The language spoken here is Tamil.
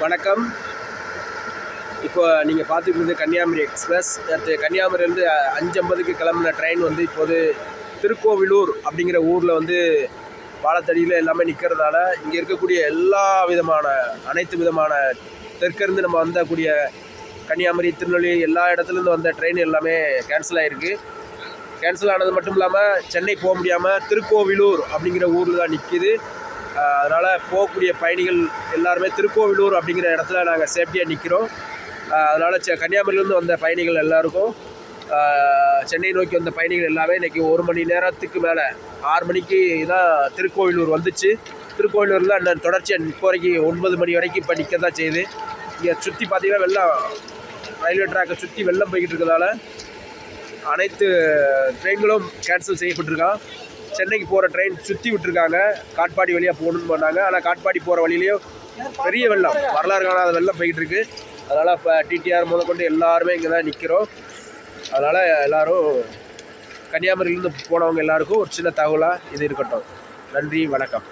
வணக்கம். இப்போ நீங்கள் பார்த்துக்கிறது கன்னியாகுமரி எக்ஸ்பிரஸ். நேற்று கன்னியாகுமரியிலேருந்து 5:50க்கு கிளம்புன ட்ரெயின் வந்து இப்போது திருக்கோவிலூர் அப்படிங்கிற ஊரில் வந்து பாலத்தடியில் எல்லாமே நிற்கிறதால இங்கே இருக்கக்கூடிய அனைத்து விதமான தெற்கிருந்து நம்ம வந்தக்கூடிய கன்னியாகுமரி, திருநெல்வேலி எல்லா இடத்துலேருந்து வந்த ட்ரெயின் எல்லாமே கேன்சல் ஆகிருக்கு. கேன்சல் ஆனது மட்டும் இல்லாமல் சென்னை போக முடியாமல் திருக்கோவிலூர் அப்படிங்கிற ஊரில் தான் நிற்கிது. அதனால் போகக்கூடிய பயணிகள் எல்லாருமே திருக்கோவிலூர் அப்படிங்கிற இடத்துல நாங்கள் சேஃப்டியாக நிற்கிறோம். அதனால் கன்னியாகுமரியிலேருந்து வந்த பயணிகள் எல்லாருக்கும், சென்னை நோக்கி வந்த பயணிகள் எல்லாமே இன்றைக்கி 1 மணி நேரத்துக்கு மேலே 6 மணிக்கு தான் திருக்கோவிலூர் வந்துச்சு. திருக்கோவிலூரில் அந்த தொடர்ச்சியாக இப்போ வரைக்கும் 9 மணி வரைக்கும் இப்போ நிற்க தான் செய்யுது. இங்கே சுற்றி பார்த்திங்கன்னா வெள்ளம், ரயில்வே ட்ராக்கை சுற்றி வெள்ளம் போய்கிட்டு இருக்கிறதால அனைத்து ட்ரெயின்களும் கேன்சல் செய்யப்பட்டிருக்கான். சென்னைக்கு போகிற ட்ரெயின் சுற்றி விட்டுருக்காங்க. காட்பாடி வழியாக போகணுன்னு பண்ணாங்க. ஆனால் காட்பாடி போகிற வழியிலையும் பெரிய வெள்ளம், வரலாறு காணாத வெள்ளம் போய்கிட்டு இருக்குது. அதனால் இப்போ டிடிஆர் முதற்கொண்டு எல்லாருமே இங்கே தான் நிற்கிறோம். அதனால் எல்லோரும் கன்னியாகுமரியிலேருந்து போனவங்க எல்லாருக்கும் ஒரு சின்ன தகவலாக இது இருக்கட்டும். நன்றி, வணக்கம்.